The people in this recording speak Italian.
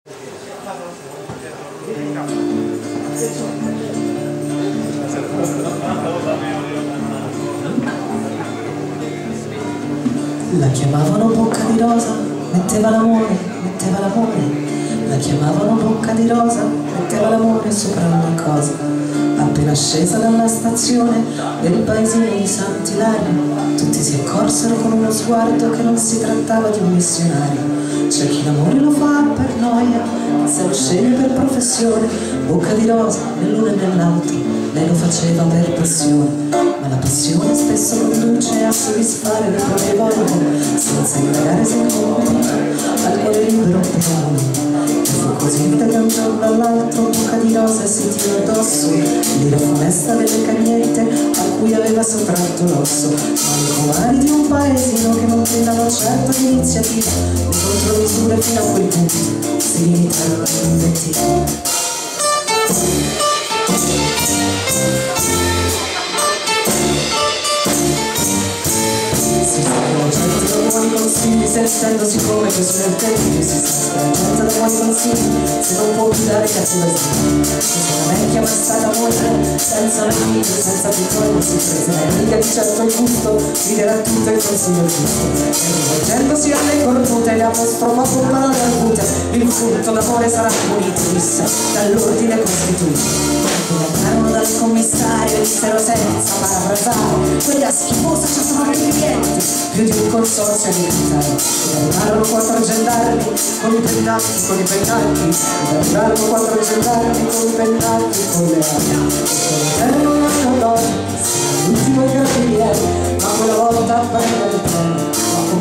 La chiamavano bocca di rosa, metteva l'amore, metteva l'amore. La chiamavano bocca di rosa, metteva l'amore sopra ogni cosa. Appena scesa dalla stazione del paesino di Sant'Ilario, tutti si accorsero con uno sguardo che non si trattava di un missionario. C'è chi l'amore lo fa per noia, se lo sceglie per professione. Bocca di rosa nell'uno e nell'altro, lei lo faceva per passione. Ma la passione spesso conduce a soddisfare le proprie voglie, senza indagare se il al cuore libero per lui. E fu così che da un giorno all'altro bocca di rosa si tirò addosso l'ira funesta delle cagnette a cui aveva sottratto l'osso. Ma i comari di un paesino che non tentano certo di iniziativa, le contromisure fino a quel punto si limitarono all'invettiva. Si stanno gente da buoni consigli, sentendosi come Gesù nel tempio. Si sta gente da buoni consigli, se non può più dare cattiva stima. Se una vecchia ma è stata molto, senza figli, senza più troia, si prese l'amica di certo il gusto di dare a tutto il consiglio giusto. E rivolgendosi alle cornute le apostrofò con parole argute: il furto d'amore sarà punito, disse, dall'ordine costituito. Andarono dal commissario e dissero senza parafrasare: quella schifosa ci sono i clienti, più di un consorzio di militari. Ed arrivarono 4 gendarmi con i pennacchi, ed arrivarono 4 gendarmi con i pennacchi, con le armi. E con un anno d'oro, l'ultimo carabiniere, ma quella volta a prendere il treno, ma con